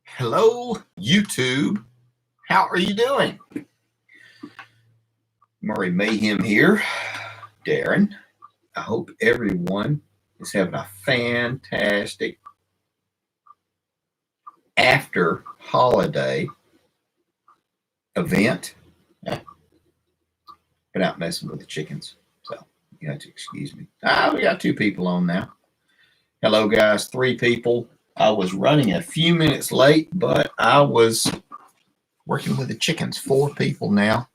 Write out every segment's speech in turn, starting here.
Hello, YouTube. How are you doing? Murray Mayhem here. Darren. I hope everyone is having a fantastic after holiday event. Been out messing with the chickens, so you have to excuse me. We got 2 people on now. Hello, guys. 3 people. I was running a few minutes late, but I was working with the chickens. 4 people now.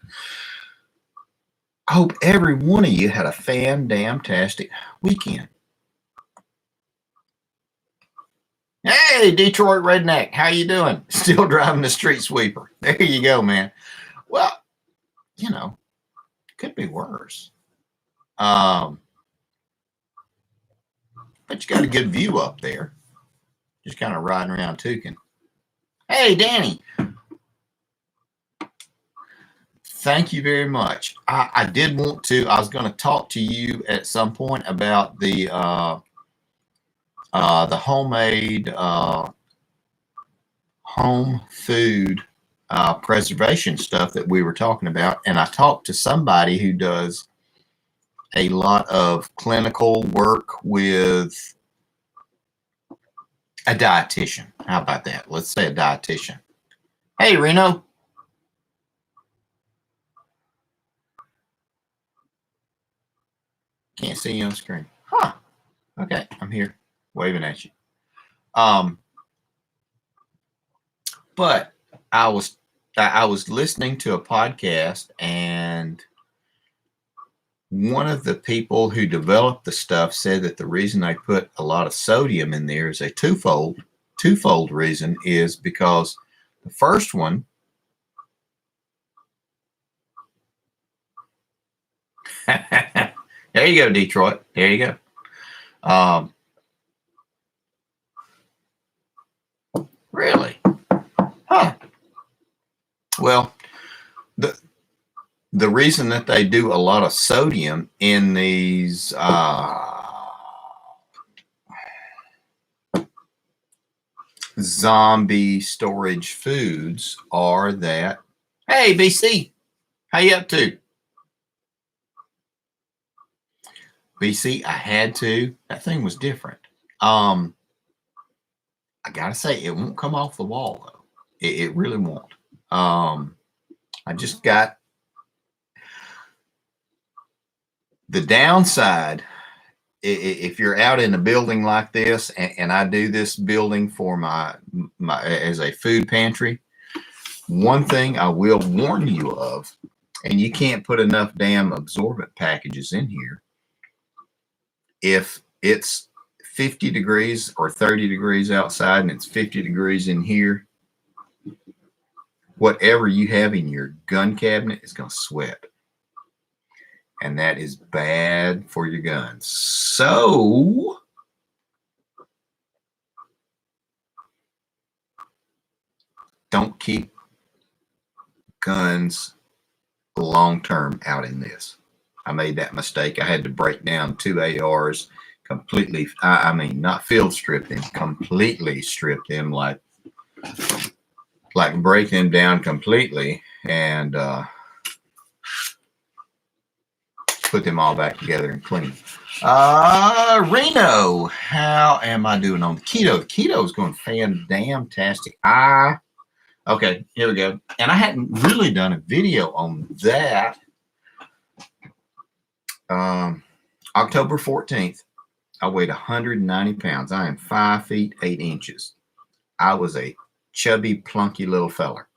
I hope every one of you had a fan-damn-tastic weekend. Hey, Detroit Redneck, how you doing? Still driving the street sweeper. There you go, man. Well, could be worse. But you got a good view up there. Just kind of riding around Toucan. Hey, Danny. Thank you very much. I did want to. I was going to talk to you at some point about the homemade home food preservation stuff that we were talking about, and I talked to somebody who does a lot of clinical work with a dietitian. How about that? Let's say a dietitian. Hey, Reno. Can't see you on screen. Huh. Okay, I'm here waving at you. But I was listening to a podcast, and one of the people who developed the stuff said that the reason I put a lot of sodium in there is a twofold reason, is because the first one, there you go, Detroit. There you go. Really? Huh. Well, the reason that they do a lot of sodium in these zombie storage foods are that, hey, BC, how you up to? BC, I had to. That thing was different. I gotta say, it won't come off the wall though. It really won't. I just got the downside. If you're out in a building like this, and I do this building for my as a food pantry, one thing I will warn you of, and you can't put enough damn absorbent packages in here. If it's 50 degrees or 30 degrees outside and it's 50 degrees in here, whatever you have in your gun cabinet is going to sweat. And that is bad for your guns. So don't keep guns long-term out in this. I made that mistake. I had to break down 2 ARs completely. I mean, not field strip them, completely strip them, like break them down completely and put them all back together and clean. Reno, how am I doing on the keto? The keto is going fan-damn-tastic. Okay, here we go. And I hadn't really done a video on that. October 14th, I weighed 190 pounds. I am 5 feet 8 inches. I was a chubby, plunky little feller.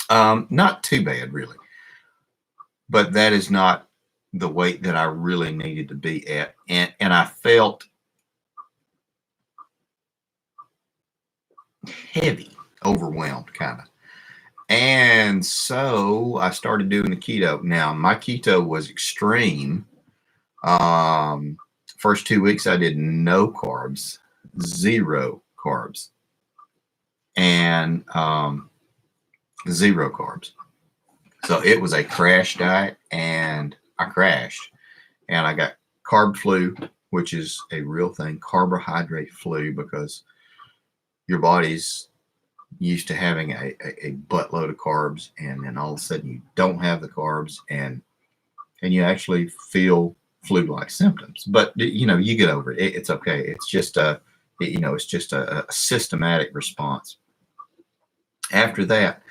Not too bad, really. But that is not the weight that I really needed to be at. And I felt heavy, overwhelmed, kind of. And so I started doing the keto. Now, my keto was extreme. First 2 weeks, I did no carbs, 0 carbs, and 0 carbs. So it was a crash diet, and I crashed. And I got carb flu, which is a real thing, carbohydrate flu, because your body's used to having a buttload of carbs, and then all of a sudden you don't have the carbs, and you actually feel flu-like symptoms. But you get over it. It's okay. It's just it's just a systematic response. After that,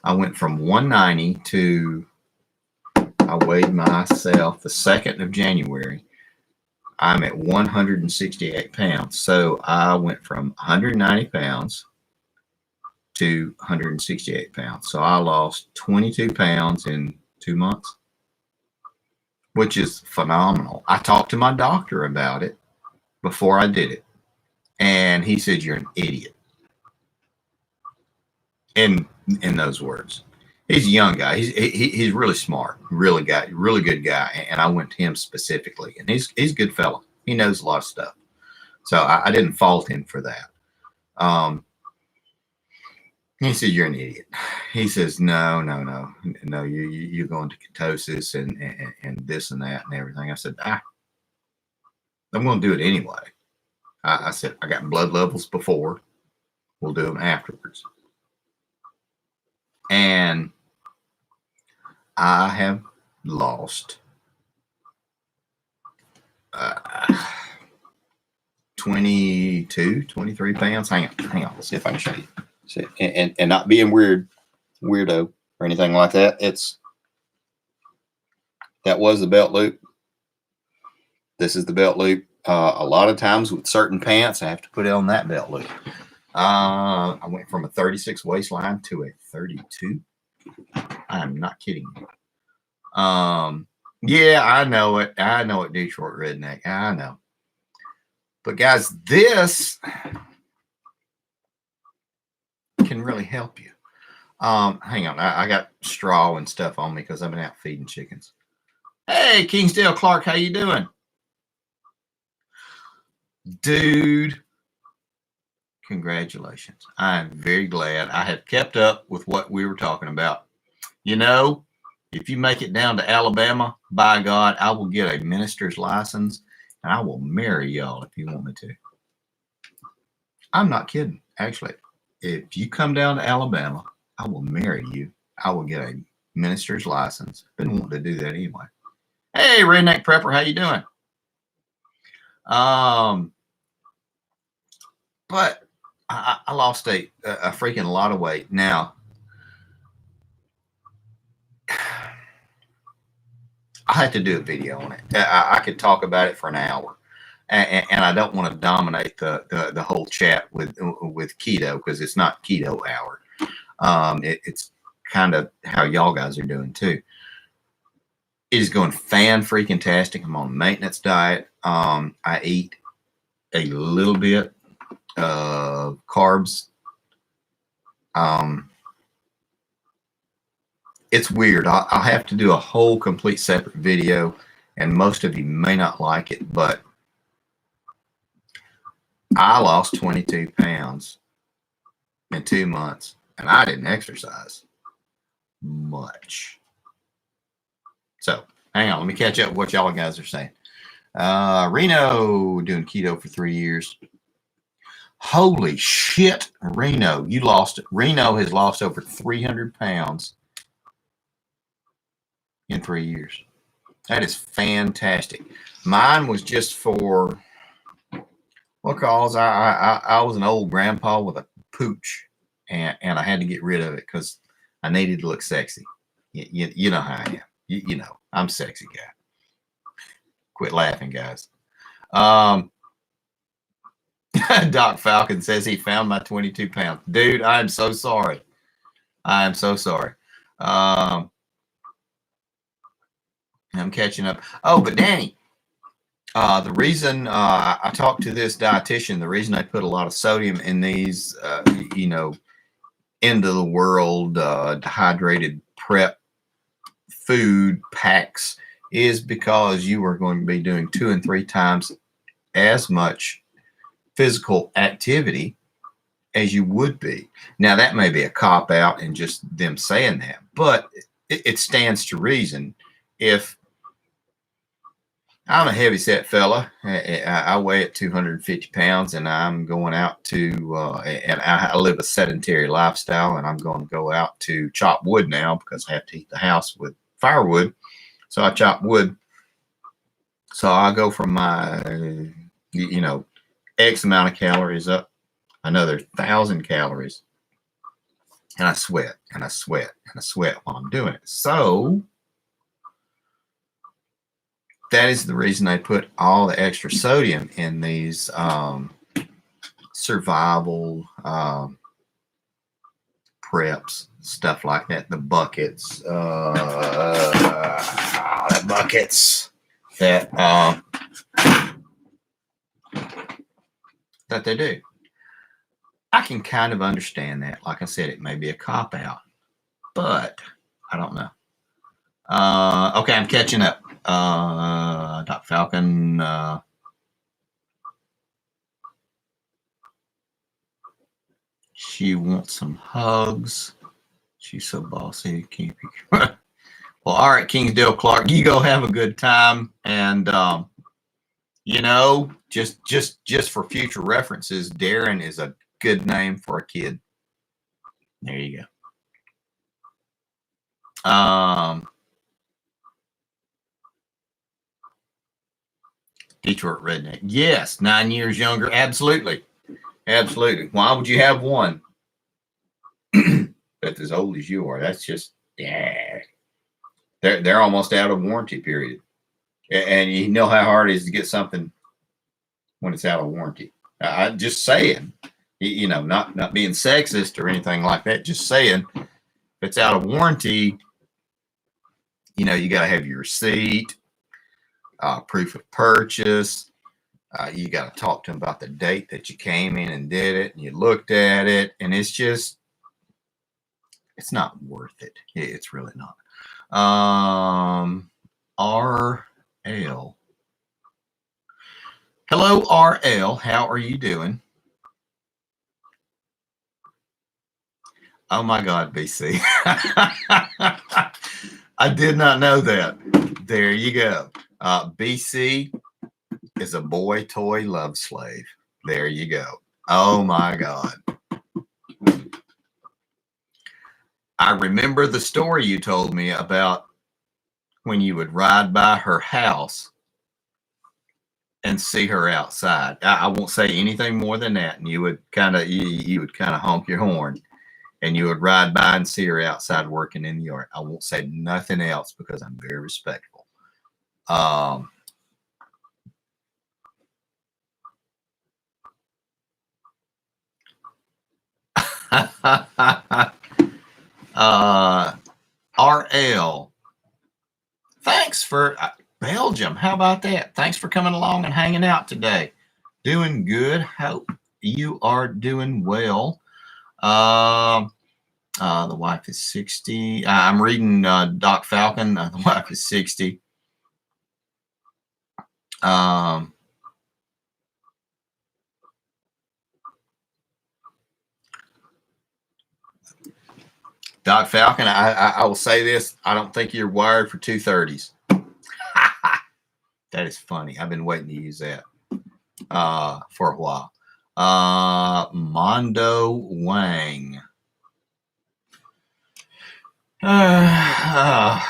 I went from 190 to, I weighed myself the 2nd of January. I'm at 168 pounds. So I went from 190 pounds to 168 pounds. So I lost 22 pounds in 2 months, which is phenomenal. I talked to my doctor about it before I did it, and he said, "You're an idiot." In those words. He's a young guy. He's really smart, really good guy. And I went to him specifically, and he's a good fellow. He knows a lot of stuff, so I didn't fault him for that. He said, "You're an idiot." He says, "No. You go into ketosis and this and that and everything." I said, "I'm going to do it anyway." I said, "I got blood levels before. We'll do them afterwards." And I have lost 22, 23 pounds. Hang on. Let's see if I can show you. See, and not being weirdo or anything like that. That was the belt loop. This is the belt loop. A lot of times with certain pants, I have to put it on that belt loop. I went from a 36 waistline to a 32. I'm not kidding you. Yeah, I know it, Detroit redneck. I know. But guys, this can really help you. Hang on. I got straw and stuff on me because I've been out feeding chickens. Hey, Kingsdale Clark, how you doing? Dude, congratulations. I'm very glad I have kept up with what we were talking about. If you make it down to Alabama, by God, I will get a minister's license and I will marry y'all if you want me to. I'm not kidding. Actually, if you come down to Alabama, I will marry you. I will get a minister's license. Been wanting to do that anyway. Hey, Redneck Prepper, how you doing? But I lost a freaking lot of weight. Now, I had to do a video on it. I could talk about it for an hour, and I don't want to dominate the whole chat with keto because it's not keto hour. It's kind of how y'all guys are doing too. It is going fan-freaking-tastic. I'm on a maintenance diet. I eat a little bit of carbs. It's weird. I'll have to do a whole complete separate video, and most of you may not like it, but I lost 22 pounds in 2 months, and I didn't exercise much. So hang on, let me catch up with what y'all guys are saying. Reno doing keto for 3 years. Holy shit, Reno, you lost it. Reno has lost over 300 pounds in 3 years. That is fantastic. Mine was just for what cause? I was an old grandpa with a pooch, and I had to get rid of it because I needed to look sexy. You know how I am. You know, I'm a sexy guy. Quit laughing, guys. Doc Falcon says he found my 22 pounds. Dude, I am so sorry. I am so sorry. I'm catching up. Oh, but Danny, the reason I talked to this dietitian, the reason I put a lot of sodium in these, end of the world dehydrated prep food packs is because you are going to be doing 2 and 3 times as much physical activity as you would be. Now, that may be a cop out and just them saying that, but it stands to reason. If I'm a heavy set fella. I weigh at 250 pounds, and I'm going out to, and I live a sedentary lifestyle, and I'm going to go out to chop wood now because I have to heat the house with firewood. So I chop wood. So I go from my, X amount of calories up another 1,000 calories. And I sweat and I sweat and I sweat while I'm doing it. So that is the reason they put all the extra sodium in these survival preps, stuff like that. The buckets, that they do. I can kind of understand that. Like I said, it may be a cop out, but I don't know. Okay, I'm catching up. Doc Falcon. She wants some hugs. She's so bossy. Can't be. Well, all right, Kingsdale Clark, you go have a good time, and just for future references, Darren is a good name for a kid. There you go. Detroit Redneck. Yes, 9 years younger. Absolutely. Absolutely. Why would you have one that's as old as you are? That's just, yeah. They're almost out of warranty period. And you know how hard it is to get something when it's out of warranty. I'm just saying, not being sexist or anything like that, just saying, if it's out of warranty, you got to have your receipt, proof of purchase. You got to talk to them about the date that you came in and did it, and you looked at it, and it's not worth it. It's really not. RL. Hello, RL. How are you doing? Oh my God, BC. I did not know that. There you go. BC is a boy toy love slave. There you go. Oh my God. I remember the story you told me about when you would ride by her house and see her outside. I won't say anything more than that. And you would kind of honk your horn, and you would ride by and see her outside working in the yard. I won't say nothing else because I'm very respectful. RL, thanks for Belgium. How about that? Thanks for coming along and hanging out today. Doing good. Hope you are doing well. The wife is 60. I'm reading Doc Falcon. The wife is 60. Doc Falcon, I will say this. I don't think you're wired for 230s. That is funny. I've been waiting to use that for a while. Mondo Wang. Oh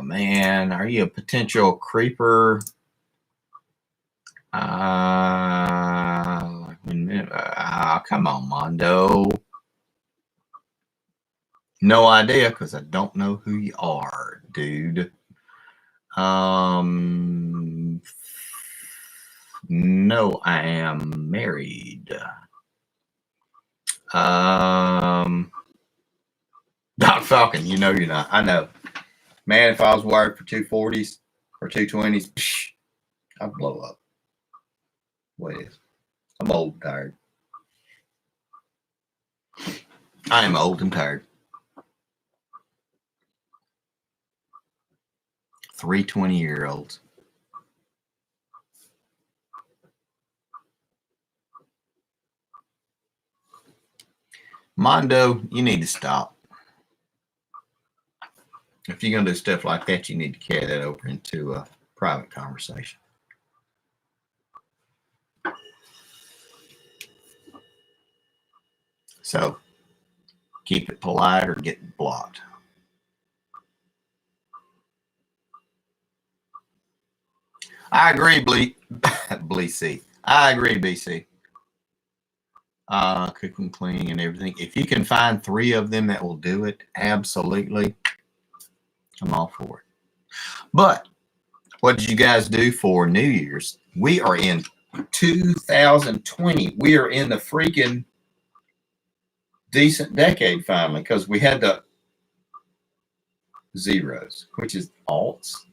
man, are you a potential creeper? Come on, Mondo. No idea, because I don't know who you are, dude. No, I am married. Doc Falcon, you're not. I know. Man, if I was wired for 240s or 220s, I'd blow up. What is? I'm old and tired. I am old and tired. 3 20-year-olds. Mondo, you need to stop. If you're going to do stuff like that, you need to carry that over into a private conversation. So keep it polite or get blocked. I agree, BC. I agree, BC. Cooking, cleaning, and everything. If you can find 3 of them that will do it, absolutely, I'm all for it. But what did you guys do for New Year's? We are in 2020. We are in the freaking decent decade finally, because we had the zeros, which is alts,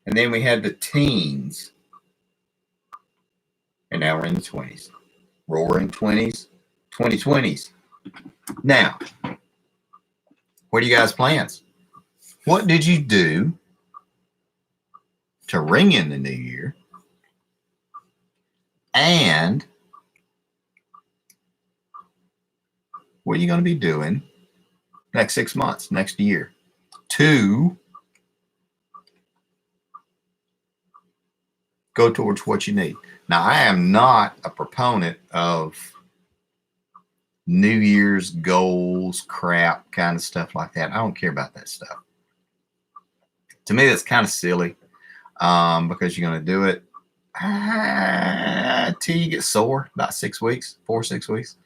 and then we had the teens, and now we're in the 20s. Roaring 20s, 2020s. Now, what are you guys' plans? What did you do to ring in the new year? And what are you going to be doing next 6 months, next year, to go towards what you need? Now, I am not a proponent of New Year's goals, crap, kind of stuff like that. I don't care about that stuff. To me, that's kind of silly, because you're going to do it till you get sore, about 6 weeks, 4-6 weeks.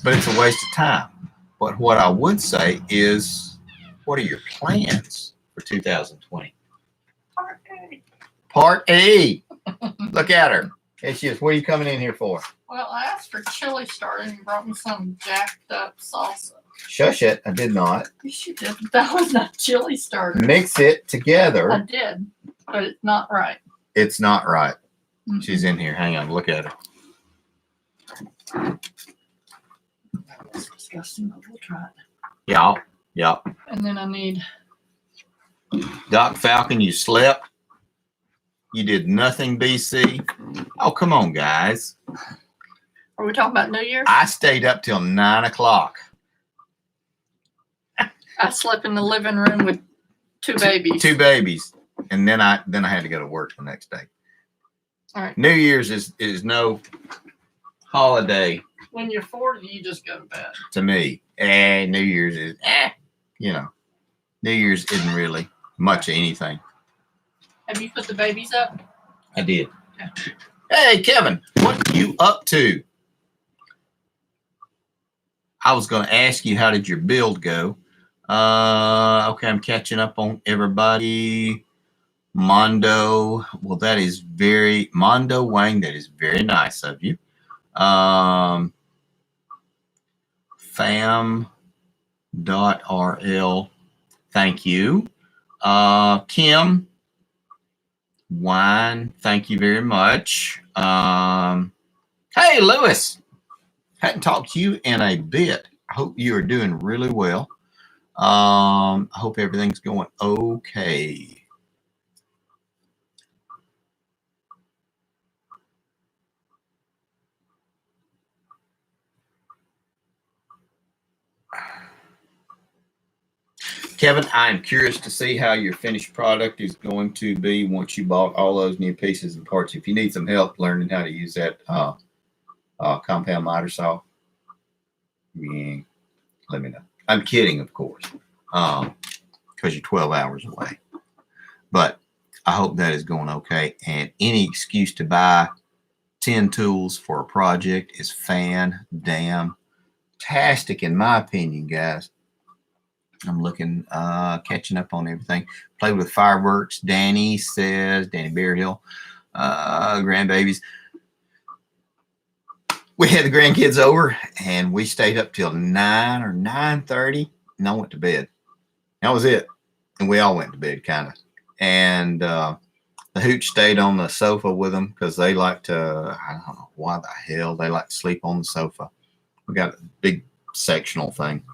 But it's a waste of time. But what I would say is, what are your plans for 2020? Part A. Part A. Look at her. It's just, what are you coming in here for? Well, I asked for chili starter and you brought me some jacked up salsa. Shush it. I did not. Yes, you did. That was not chili starter. Mix it together. I did, but it's not right. It's not right. Mm-hmm. She's in here. Hang on. Look at her. That's disgusting, but we'll try it. Yeah. And then I need... Doc Falcon, you slept. You did nothing, BC. Oh, come on, guys. Are we talking about New Year? I stayed up till 9 o'clock. I slept in the living room with 2 babies. 2 babies. And then I had to go to work the next day. All right. New Year's is no holiday When you're 40, you just go to bed. to me. And New Year's is, New Year's isn't really much of anything. Have you put the babies up? I did. Okay. Hey, Kevin, what are you up to? I was going to ask you, how did your build go? Okay, I'm catching up on everybody. Mondo, well, that is Mondo Wang, that is very nice of you. Fam.rl, thank you. Kim Wine, thank you very much. Hey, Lewis, hadn't talked to you in a bit. I hope you are doing really well. I hope everything's going okay. Kevin, I'm curious to see how your finished product is going to be once you bought all those new pieces and parts. If you need some help learning how to use that compound miter saw, let me know. I'm kidding, of course, because you're 12 hours away. But I hope that is going okay. And any excuse to buy 10 tools for a project is fan-damn-tastic, in my opinion, guys. I'm looking, catching up on everything. Play with fireworks. Danny says, Danny Bearhill, grandbabies. We had the grandkids over, and we stayed up till 9 or 9:30, and I went to bed. That was it. And we all went to bed, kind of. And the hooch stayed on the sofa with them because they like to, I don't know why the hell, they like to sleep on the sofa. We got a big sectional thing.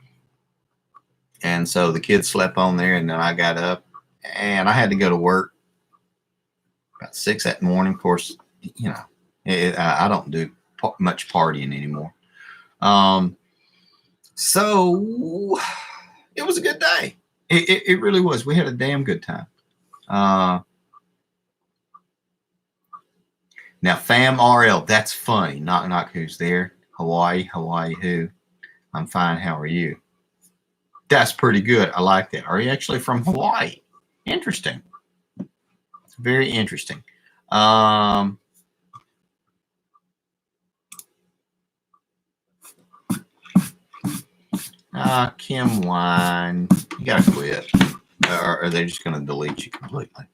And so the kids slept on there, and then I got up, and I had to go to work about 6 that morning. Of course, you know, I don't do much partying anymore. So it was a good day. It really was. We had a damn good time. Now, Fam RL, that's funny. Knock, knock, who's there? Hawaii who? I'm fine. How are you? That's pretty good. I like that. Are you actually from Hawaii? Interesting. Very interesting. Kim Wine, you gotta quit. Or are they just gonna delete you completely?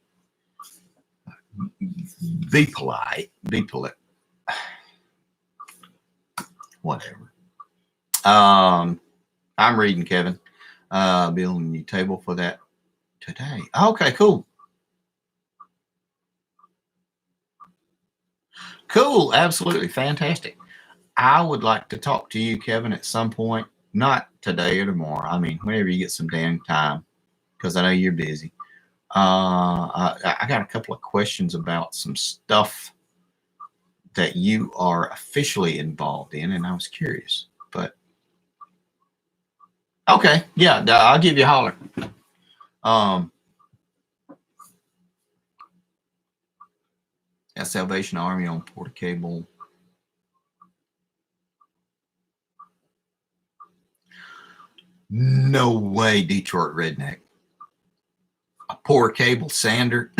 Be polite. Be polite. Whatever. I'm reading, Kevin. Building a new table for that today. Okay, cool. Cool. Absolutely fantastic. I would like to talk to you, Kevin, at some point. Not today or tomorrow. I mean, whenever you get some damn time, because I know you're busy. I got a couple of questions about some stuff that you are officially involved in, and I was curious. But okay, yeah, I'll give you a holler. That Salvation Army on Porter Cable. No way, Detroit Redneck. A Porter Cable sander.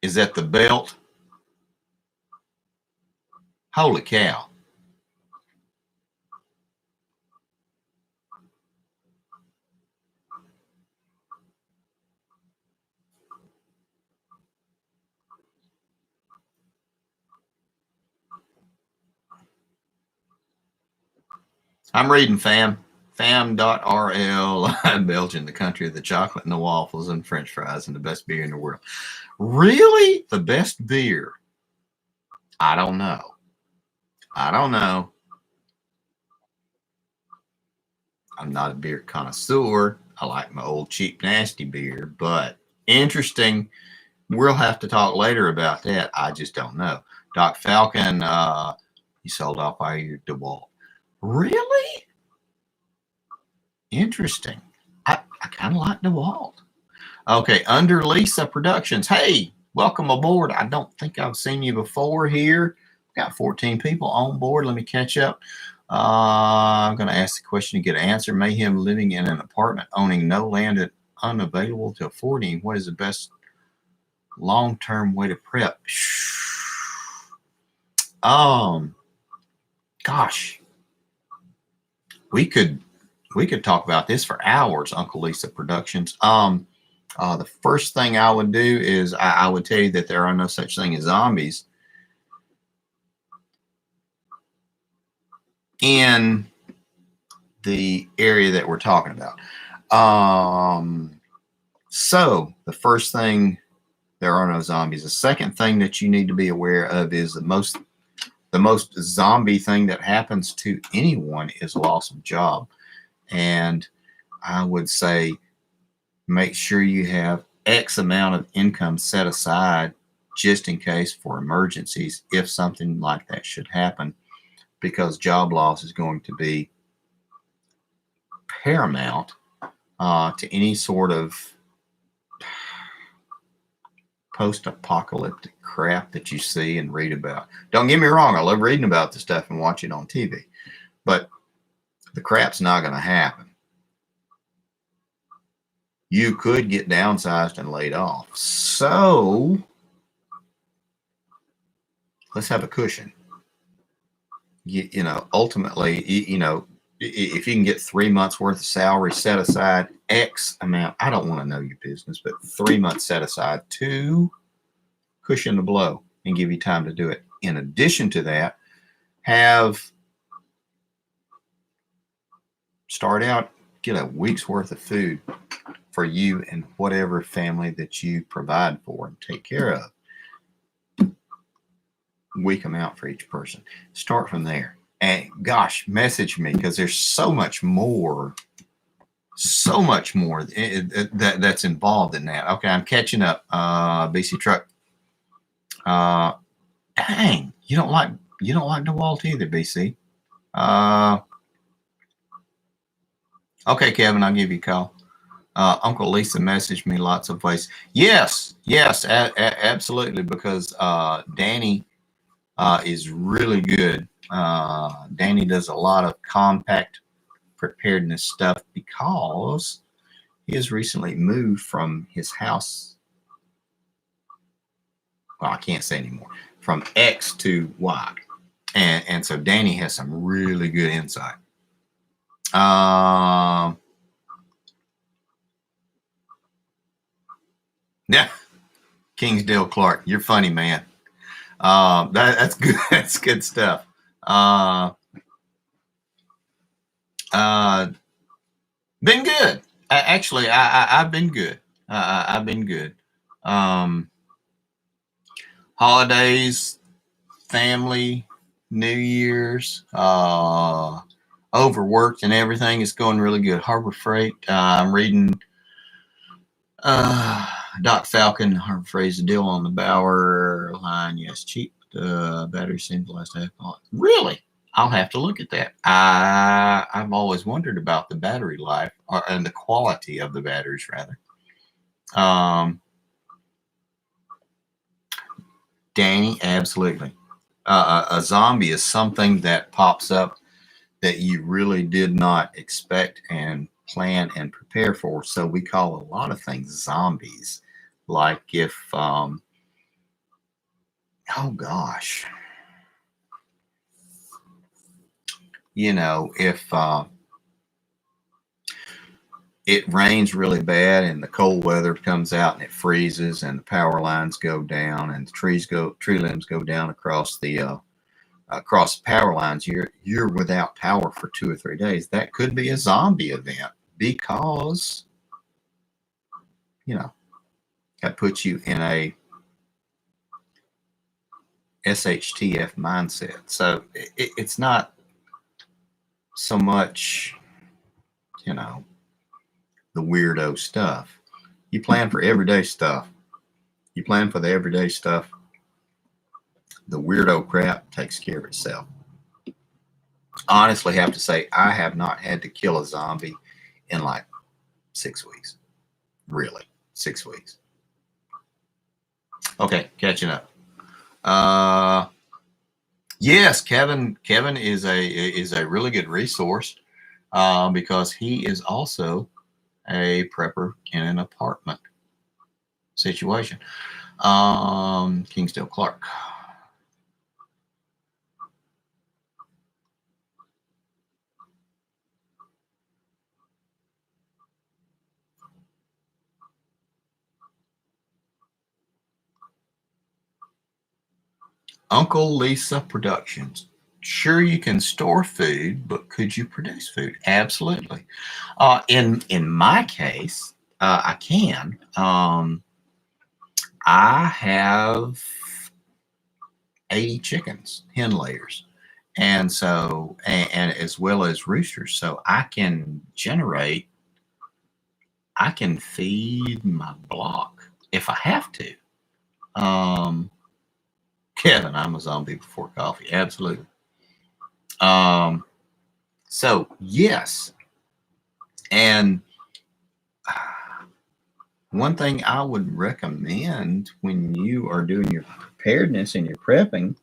Is that the belt? Holy cow. I'm reading fam. Fam.rl. Belgium, the country of the chocolate and the waffles and french fries and the best beer in the world. Really? The best beer? I don't know. I'm not a beer connoisseur. I like my old cheap nasty beer, but interesting. We'll have to talk later about that. I just don't know. Doc Falcon, he sold off our DeWalt. Really? Interesting. I kind of like DeWalt. Okay, Under Lisa Productions. Hey, welcome aboard. I don't think I've seen you before here. Got 14 people on board. Let me catch up. I'm going to ask the question to get an answer. Mayhem living in an apartment, owning no land and unavailable to affording. What is the best long-term way to prep? Gosh, we could talk about this for hours. Uncle Lisa Productions. The first thing I would do is I would tell you that there are no such thing as zombies in the area that we're talking about. So the first thing, there are no zombies. The second thing that you need to be aware of is the most zombie thing that happens to anyone is loss of job. And I would say make sure you have X amount of income set aside just in case for emergencies if something like that should happen, because job loss is going to be paramount to any sort of post-apocalyptic crap that you see and read about. Don't get me wrong, I love reading about the stuff and watching it on TV, but the crap's not going to happen. You could get downsized and laid off. So let's have a cushion. You know, ultimately, if you can get 3 months worth of salary set aside, X amount, I don't want to know your business, but 3 months set aside to cushion the blow and give you time to do it. In addition to that, start out, get a week's worth of food for you and whatever family that you provide for and take care of. Week amount for each person. Start from there. And gosh, message me, because there's so much more that's involved in that. Okay, I'm catching up. BC Truck. Dang, you don't like DeWalt either, BC. Okay, Kevin, I'll give you a call. Uncle Lisa messaged me lots of ways. Yes, absolutely, because Danny is really good. Danny does a lot of compact preparedness stuff because he has recently moved from his house. Well, I can't say anymore. From X to Y. And so Danny has some really good insight. Yeah, Kingsdale Clark, you're funny, man. That's good. That's good stuff. Been good. Actually, I've been good. I've been good. Holidays, family, New Year's, overworked and everything is going really good. Harbor Freight. I'm reading Doc Falcon, Harbor Freight's deal on the Bauer line. Yes, cheap. Battery seems last half. Really? I'll have to look at that. I've always wondered about the battery life and the quality of the batteries, rather. Danny, absolutely. A zombie is something that pops up that you really did not expect and plan and prepare for. So we call a lot of things zombies. Like if, oh gosh, if it rains really bad and the cold weather comes out and it freezes and the power lines go down and the tree limbs go down across the power lines, you're without power for 2 or 3 days. That could be a zombie event because that puts you in a SHTF mindset. So it's not so much the weirdo stuff. You plan for everyday stuff. You plan for the everyday stuff. The weirdo crap takes care of itself. Honestly, have to say I have not had to kill a zombie in like 6 weeks. Really, 6 weeks. Okay, catching up. Yes, Kevin is a really good resource because he is also a prepper in an apartment situation. Kingsdale Clark. Uncle Lisa Productions. Sure, you can store food, but could you produce food? Absolutely. In my case, I can. I have 80 chickens, hen layers, and so and as well as roosters. So I can feed my block if I have to. Kevin, I'm a zombie before coffee. Absolutely. So yes, and one thing I would recommend when you are doing your preparedness and your prepping,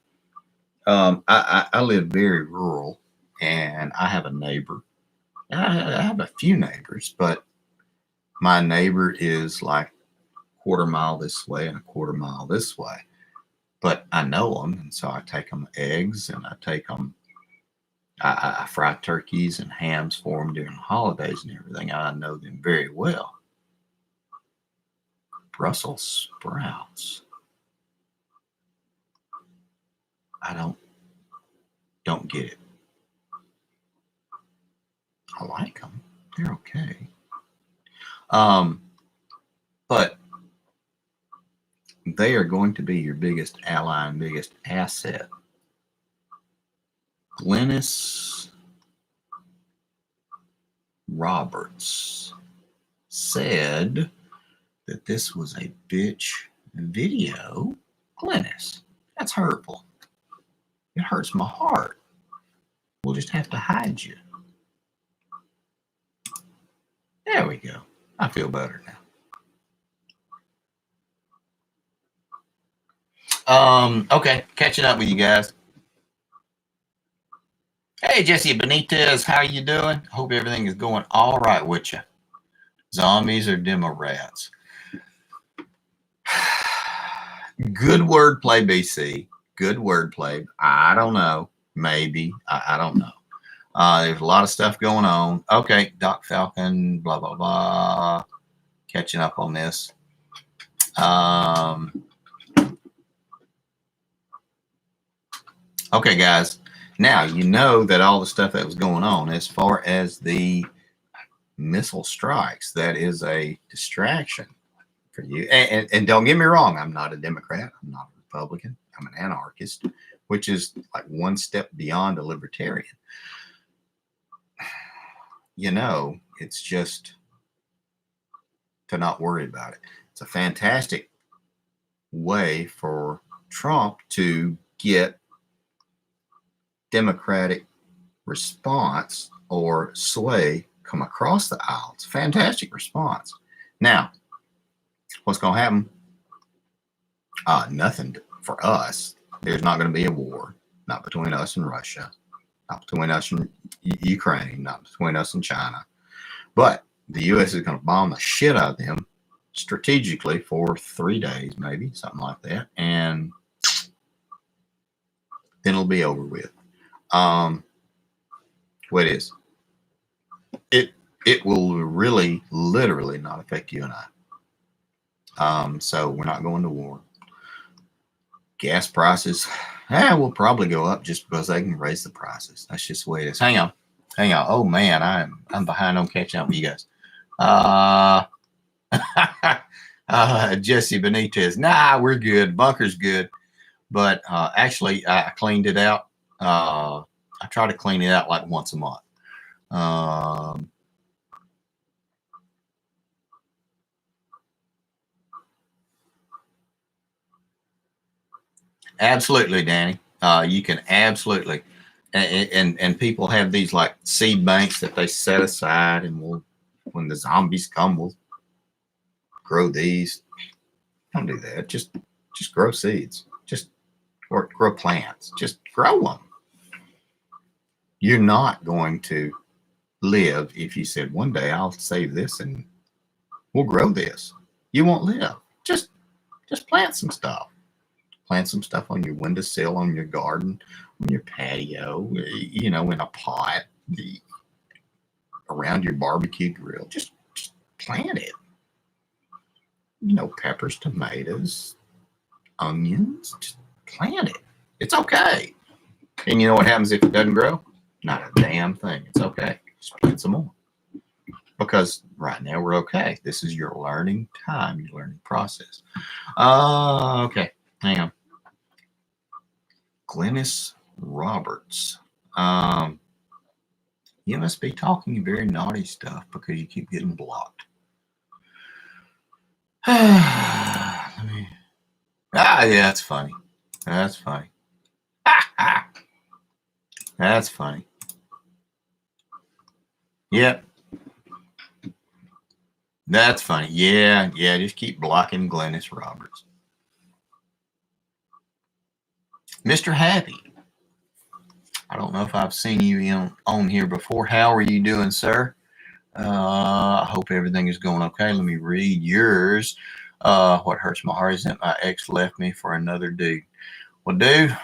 I live very rural, and I have a neighbor. I have a few neighbors, but my neighbor is like a quarter mile this way and a quarter mile this way. But I know them, and so I take them eggs, and I fry turkeys and hams for them during the holidays and everything. I know them very well. Brussels sprouts. I don't get it. I like them. They're okay. But they are going to be your biggest ally and biggest asset. Glennis Roberts said that this was a bitch video. Glennis, that's hurtful. It hurts my heart. We'll just have to hide you. There we go. I feel better now. Okay, catching up with you guys. Hey, Jesse Benitez, how you doing? Hope everything is going all right with you. Zombies or demo rats? Good wordplay, BC. Good wordplay. I don't know. Maybe. I don't know. There's a lot of stuff going on. Okay, Doc Falcon, blah, blah, blah. Catching up on this. Okay, guys. Now, you know that all the stuff that was going on as far as the missile strikes, that is a distraction for you. And don't get me wrong, I'm not a Democrat. I'm not a Republican. I'm an anarchist, which is like one step beyond a libertarian. You know, it's just to not worry about it. It's a fantastic way for Trump to get Democratic response or sway come across the aisle. It's a fantastic response. Now, what's going to happen? Nothing for us. There's not going to be a war, not between us and Russia, not between us and Ukraine, not between us and China. But the U.S. is going to bomb the shit out of them strategically for 3 days, maybe, something like that. And then it'll be over with. What is it will really literally not affect you and I. So we're not going to war. Gas prices, will probably go up just because they can raise the prices. That's just the way it is. Hang on. Oh man, I'm behind on catching up with you guys. Jesse Benitez, nah, we're good. Bunker's good, but actually I cleaned it out. I try to clean it out like once a month. Absolutely, Danny. You can absolutely, and people have these like seed banks that they set aside, and will, when the zombies come, we'll grow these. Don't do that. Just grow seeds. Just grow plants. Just grow them. You're not going to live if you said one day I'll save this and we'll grow this. You won't live. Just plant some stuff. Plant some stuff on your windowsill, on your garden, on your patio, you know, in a pot, around your barbecue grill. Just plant it. You know, peppers, tomatoes, onions. Just plant it. It's okay. And you know what happens if it doesn't grow? Not a damn thing. It's okay. Just plant some more. Because right now we're okay. This is your learning time, your learning process. Okay. Hang on. Glennis Roberts. You must be talking very naughty stuff because you keep getting blocked. Yeah, that's funny. That's funny. That's funny. Yep. That's funny. Yeah, just keep blocking Glennis Roberts. Mr. Happy. I don't know if I've seen you on here before. How are you doing, sir? I hope everything is going okay. Let me read yours. What hurts my heart is that my ex left me for another dude. Well, dude,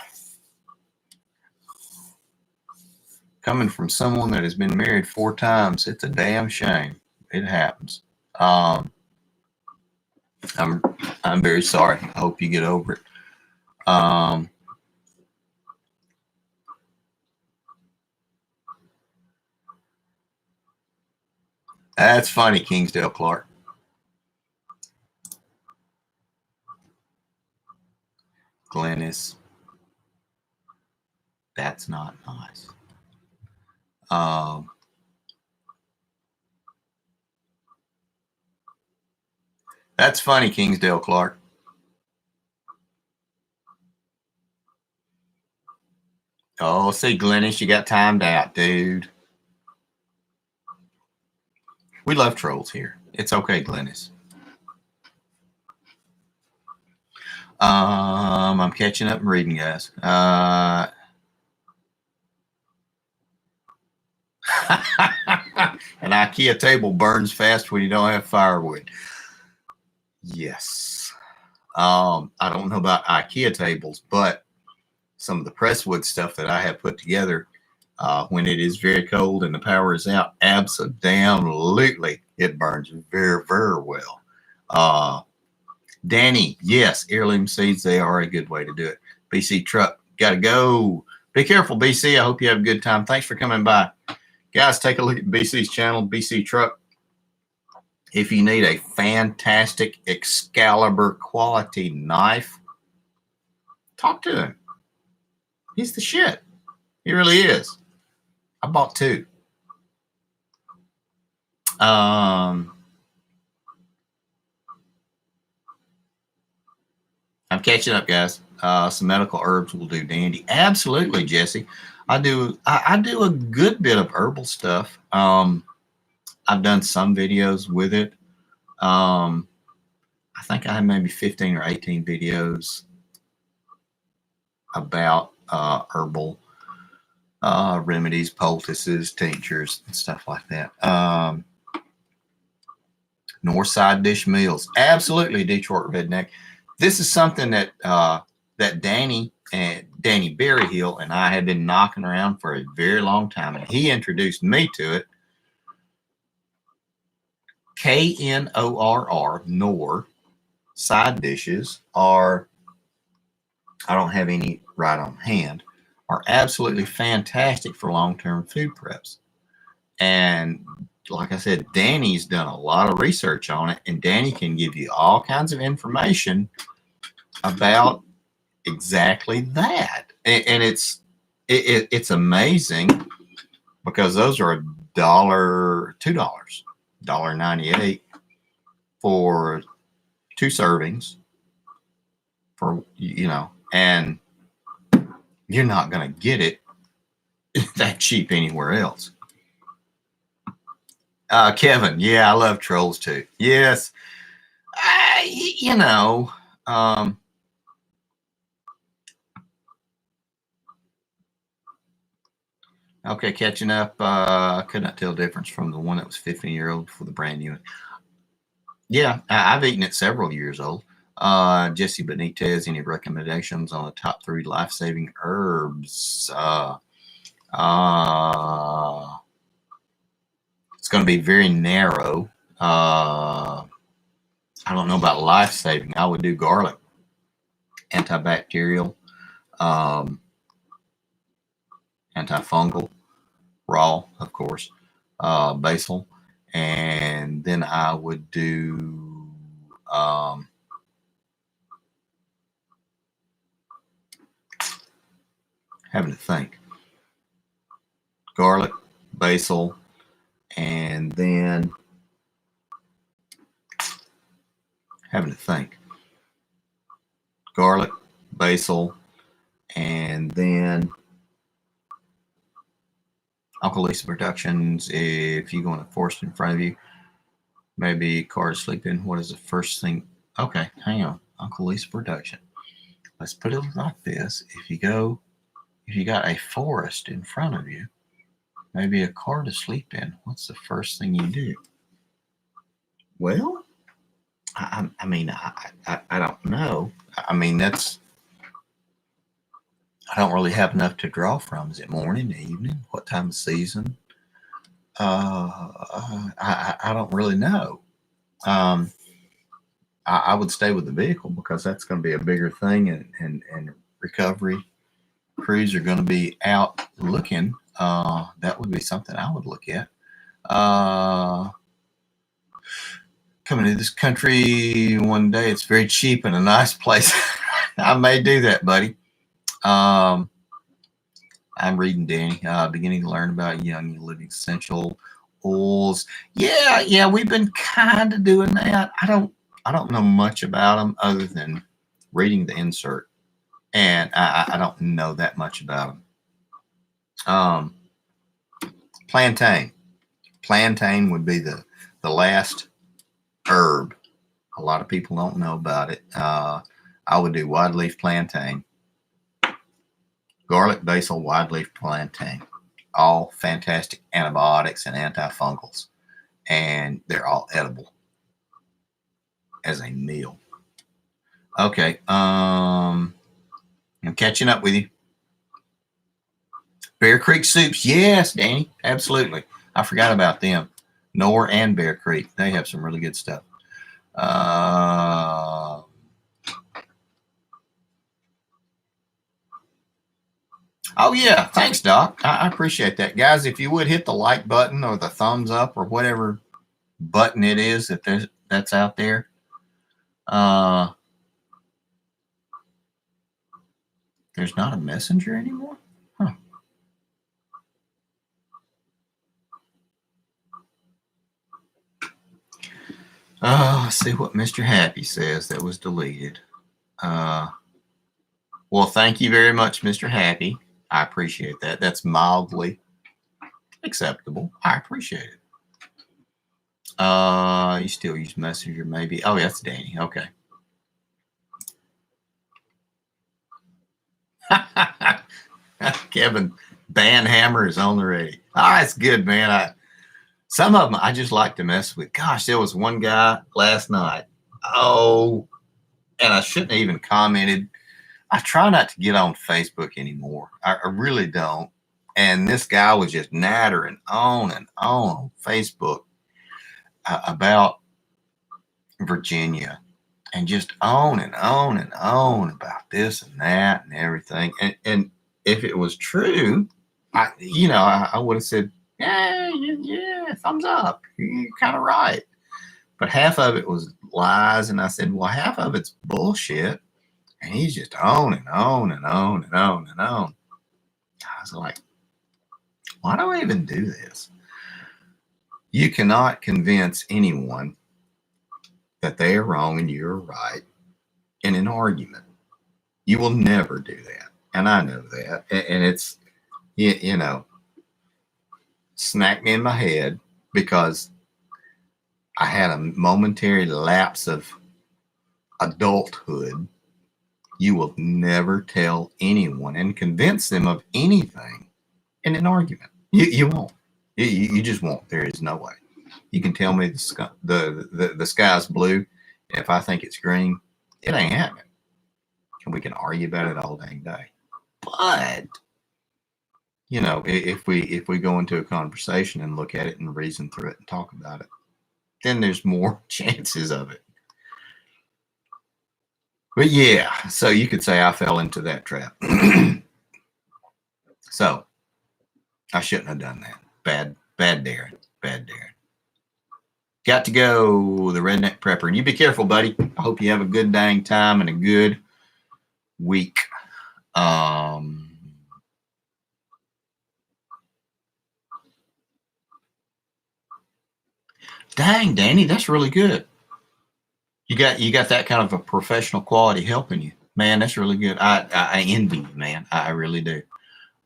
coming from someone that has been married 4 times, it's a damn shame. It happens. I'm very sorry. I hope you get over it. That's funny, Kingsdale Clark. Glennis. That's not nice. That's funny, Kingsdale Clark. Oh, see, Glennis, you got timed out, dude. We love trolls here. It's okay, Glennis. I'm catching up and reading, guys. An IKEA table burns fast when you don't have firewood. Yes. I don't know about IKEA tables, but some of the presswood stuff that I have put together, when it is very cold and the power is out, absolutely, it burns very, very well. Danny, yes, heirloom seeds, they are a good way to do it. BC Truck, gotta go. Be careful, BC. I hope you have a good time. Thanks for coming by. Guys, take a look at BC's channel, BC Truck. If you need a fantastic Excalibur quality knife, talk to him. He's the shit. He really is. I bought 2. I'm catching up, guys. Some medical herbs will do dandy. Absolutely, Jesse. I do a good bit of herbal stuff. I've done some videos with it. I think I have maybe 15 or 18 videos about herbal remedies, poultices, tinctures, and stuff like that. North Side Dish Meals. Absolutely, Detroit Redneck. This is something that that Danny Berryhill and I have been knocking around for a very long time, and he introduced me to it. KNORR, Nor side dishes are, I don't have any right on hand, are absolutely fantastic for long-term food preps. And like I said, Danny's done a lot of research on it, and Danny can give you all kinds of information about exactly that. And it's amazing, because those are $2, $1.98 for 2 servings, for, you know, and you're not going to get it that cheap anywhere else. Kevin, yeah, I love trolls too. Yes. You know, okay, catching up. I could not tell the difference from the one that was 15-year-old for the brand new one. Yeah, I've eaten it several years old. Jesse Benitez, any recommendations on the top 3 life-saving herbs? It's going to be very narrow. I don't know about life-saving. I would do garlic, antibacterial, antifungal, raw, of course, basil, and then I would do having to think, garlic, basil, and then having to think, garlic, basil, and then Uncle Lisa Productions. If you go on a forest in front of you, maybe car to sleep in. What is the first thing? Okay, hang on. Uncle Lisa Production. Let's put it like this. If you got a forest in front of you, maybe a car to sleep in, what's the first thing you do? Well, I mean, I don't know. I mean, I don't really have enough to draw from. Is it morning, evening? What time of season? I don't really know. I would stay with the vehicle, because that's going to be a bigger thing, and recovery crews are going to be out looking. That would be something I would look at. Coming to this country one day, it's very cheap and a nice place. I may do that, buddy. I'm reading Danny, beginning to learn about Young Living essential oils. Yeah, we've been kind of doing that. I don't know much about them other than reading the insert, and I don't know that much about them. Plantain would be the last herb. A lot of people don't know about it. I I would do wide leaf plantain, garlic, basil, wide leaf plantain, all fantastic antibiotics and antifungals, and they're all edible as a meal. Okay, I'm catching up with you. Bear Creek soups, yes, Danny, absolutely. I forgot about them. Knorr and Bear Creek, they have some really good stuff. Oh yeah, thanks, Doc. I appreciate that, guys. If you would hit the like button or the thumbs up or whatever button it is that's out there. There's not a messenger anymore? Huh. Let's see what Mr. Happy says that was deleted. Well, thank you very much, Mr. Happy. I appreciate that. That's mildly acceptable. I appreciate it. You still use Messenger, maybe? Oh, that's Danny. Okay. Kevin Banhammer is on the ready. Oh, that's good, man. Some of them I just like to mess with. Gosh, there was one guy last night. Oh, and I shouldn't have even commented. I try not to get on Facebook anymore. I really don't. And this guy was just nattering on Facebook about Virginia, and just on about this and that and everything. And if it was true, I would have said, yeah, thumbs up. You're kind of right. But half of it was lies, and I said, well, half of it's bullshit. And he's just on and on. I was like, why do I even do this? You cannot convince anyone that they are wrong and you're right in an argument. You will never do that. And I know that. And it's, smack me in my head because I had a momentary lapse of adulthood. You will never tell anyone and convince them of anything in an argument. You won't. You just won't. There is no way. You can tell me the sky's blue. If I think it's green, it ain't happening. And we can argue about it all dang day. But if we go into a conversation and look at it and reason through it and talk about it, then there's more chances of it. But yeah, so you could say I fell into that trap. So I shouldn't have done that. Bad Darren. Got to go, the Redneck Prepper. And you be careful, buddy. I hope you have a good dang time and a good week. Dang, Danny, that's really good. You got that kind of a professional quality helping you, man. That's really good. I envy you, man. I really do.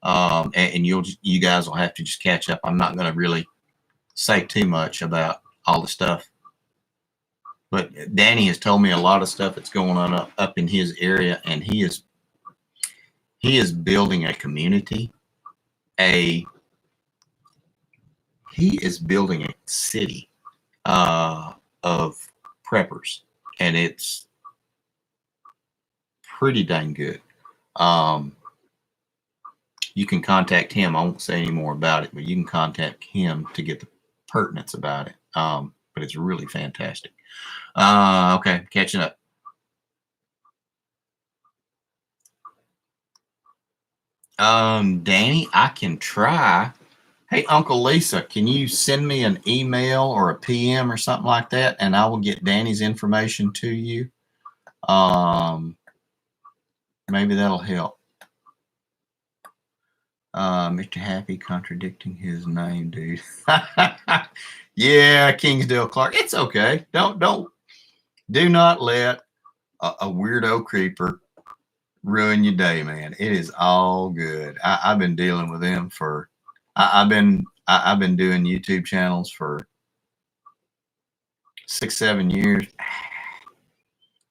And you guys will have to just catch up. I'm not going to really say too much about all the stuff, but Danny has told me a lot of stuff that's going on up in his area, and he is building a community. He is building a city of preppers, and it's pretty dang good. You can contact him. I won't say any more about it, but you can contact him to get the pertinence about it. But it's really fantastic. Okay, catching up. Danny, I can try. Hey, Uncle Lisa, can you send me an email or a PM or something like that, and I will get Danny's information to you. Maybe that'll help. Mr. Happy contradicting his name, dude. Yeah, Kingsdale Clark. It's okay. Do not let a weirdo creeper ruin your day, man. It is all good. I've been dealing with them for. I've been doing YouTube channels for 6-7 years.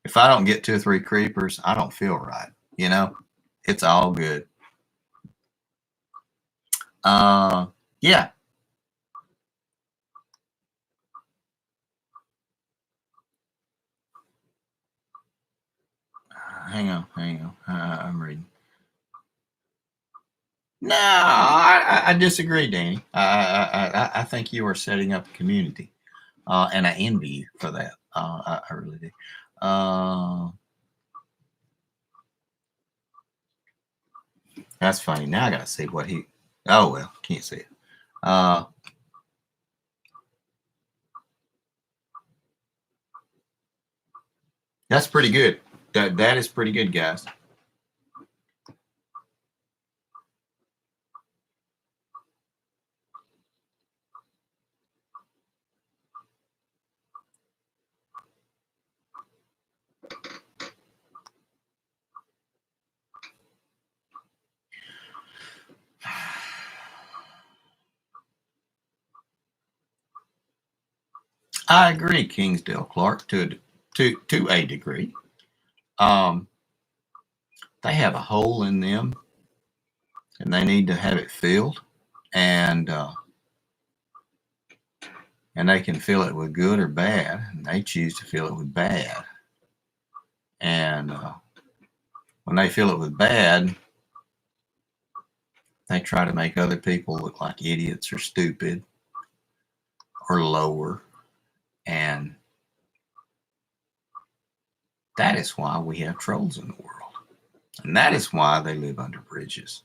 If I don't get 2 or 3 creepers, I don't feel right. You know, it's all good. Yeah. Hang on. I'm reading. No, I disagree, Danny. I think you are setting up a community, and I envy you for that. I really do. That's funny. Now I gotta see what he. Oh well, can't see it. That's pretty good. That is pretty good, guys. I agree, Kingsdale Clark, to a degree. They have a hole in them, and they need to have it filled, and they can fill it with good or bad, and they choose to fill it with bad. And when they fill it with bad, they try to make other people look like idiots or stupid or lower. And that is why we have trolls in the world. And that is why they live under bridges.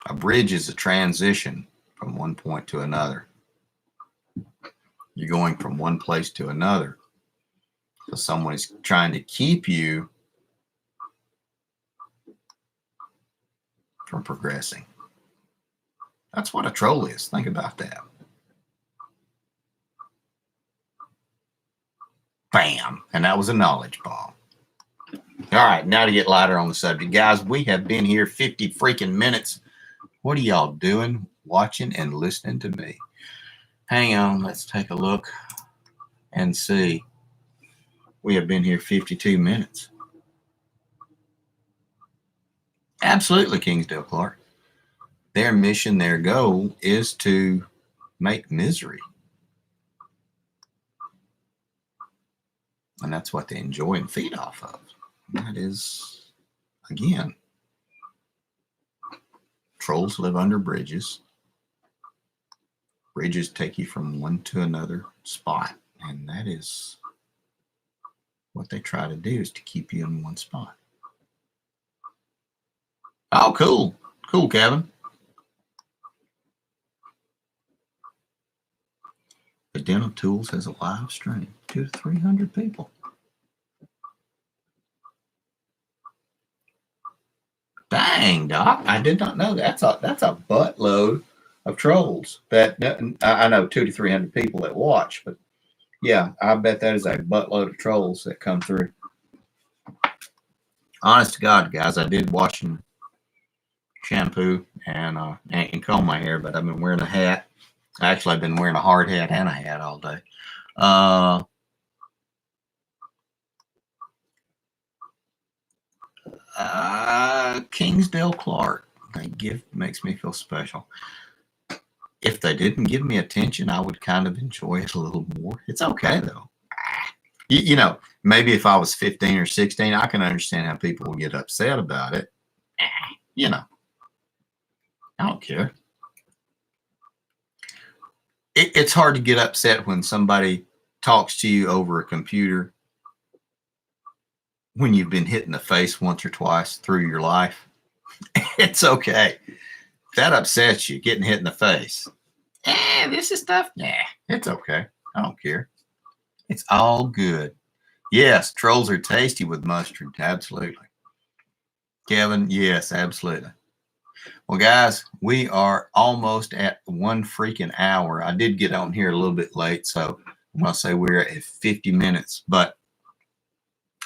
A bridge is a transition from one point to another. You're going from one place to another. So someone is trying to keep you from progressing. That's what a troll is. Think about that. Bam. And that was a knowledge bomb. All right, now to get lighter on the subject. Guys, we have been here 50 freaking minutes. What are y'all doing? Watching and listening to me. Hang on, let's take a look and see. We have been here 52 minutes. Absolutely, Kingsdale Clark. Their mission, their goal is to make misery. And that's what they enjoy and feed off of. That is, again, trolls live under bridges. Bridges take you from one to another spot. And that is what they try to do, is to keep you in one spot. Oh, cool. Cool, Kevin. The Dental Tools has a live stream. 200 to 300 people. Dang, Doc. I did not know that. That's a buttload of trolls. That I know 200 to 300 people that watch, but yeah, I bet that is a buttload of trolls that come through. Honest to God, guys, I did wash and shampoo and comb my hair, but I've been wearing a hat. Actually, I've been wearing a hard hat and a hat all day. Kingsdale Clark, they makes me feel special. If they didn't give me attention, I would kind of enjoy it a little more. It's okay though. You know, maybe if I was 15 or 16, I can understand how people will get upset about it. You know, I don't care. It's hard to get upset when somebody talks to you over a computer when you've been hit in the face once or twice through your life. It's okay. That upsets you, getting hit in the face. This is stuff. Nah, it's okay. I don't care. It's all good. Yes, trolls are tasty with mustard. Absolutely. Kevin, yes, absolutely. Well, guys, we are almost at 1 freaking hour. I did get on here a little bit late, so I'm going to say we're at 50 minutes, but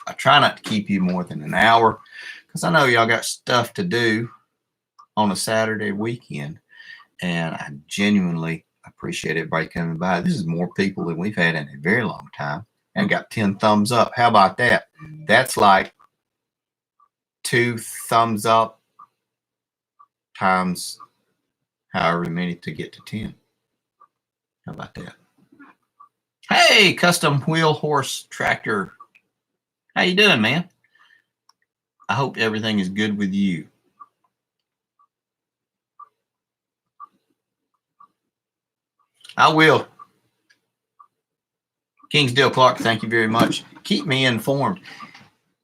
I try not to keep you more than an hour because I know y'all got stuff to do on a Saturday weekend, and I genuinely appreciate everybody coming by. This is more people than we've had in a very long time. and got 10 thumbs up. How about that? That's like 2 thumbs up times however many to get to 10. How about that? Hey, Custom Wheel Horse Tractor. How you doing, man? I hope everything is good with you. I will. Kingsdale Clark, thank you very much. Keep me informed.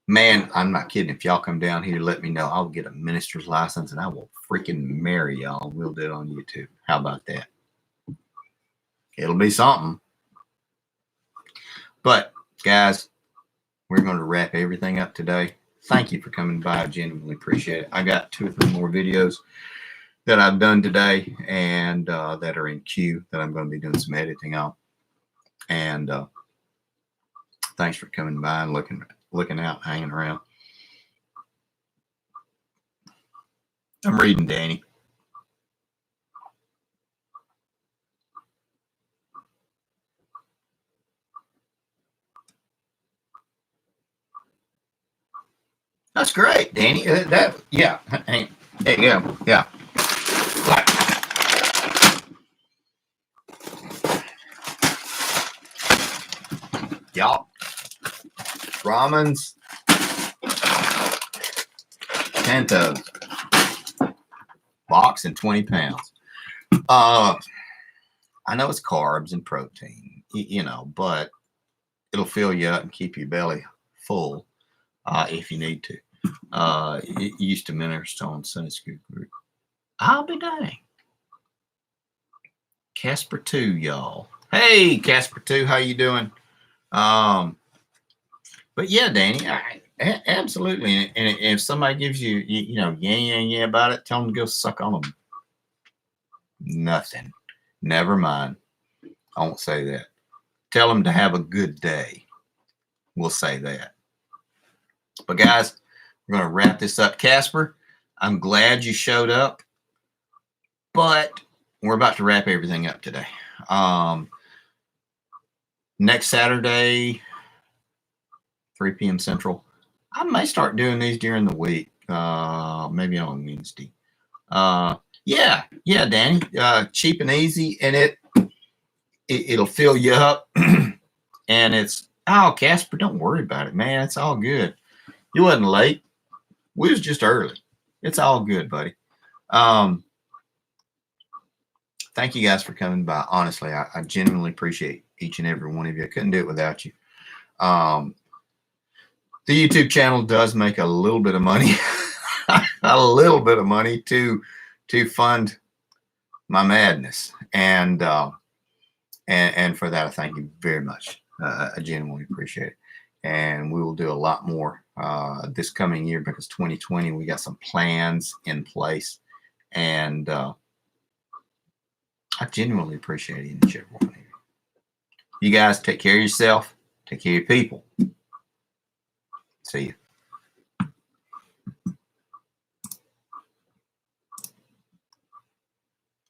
Man, I'm not kidding. If y'all come down here, let me know. I'll get a minister's license and I will freaking marry y'all. We'll do it on YouTube. How about that? It'll be something. But, guys, we're going to wrap everything up today. Thank you for coming by. I genuinely appreciate it. I got 2 or 3 more videos that I've done today and that are in queue that I'm going to be doing some editing on. And thanks for coming by and looking out, hanging around. I'm reading Danny. That's great, Danny. Yeah. Hey, there you go. Yeah. Y'all. Ramens. Pintos. Box and 20 pounds. I know it's carbs and protein, you know, but it'll fill you up and keep your belly full if you need to. It used to minister on Sunday School Group. I'll be dang. Casper 2, y'all. Hey, Casper 2, how you doing? But yeah, Danny, absolutely. And if somebody gives you, you know, yeah about it, tell them to go suck on them. Nothing. Never mind. I won't say that. Tell them to have a good day. We'll say that. But guys, we're going to wrap this up. Casper, I'm glad you showed up, but we're about to wrap everything up today. Next Saturday, 3 p.m. Central, I may start doing these during the week, maybe on Wednesday. Yeah, Danny, cheap and easy, and it'll fill you up. And it's, oh, Casper, don't worry about it, man. It's all good. You wasn't late. We was just early. It's all good, buddy. Thank you guys for coming by. Honestly, I genuinely appreciate each and every one of you. I couldn't do it without you. The YouTube channel does make a little bit of money, a little bit of money to fund my madness, and for that I thank you very much. I genuinely appreciate it, and we will do a lot more this coming year because 2020 we got some plans in place, and I genuinely appreciate each and every one of you. You guys take care of yourself, take care of your people. See you.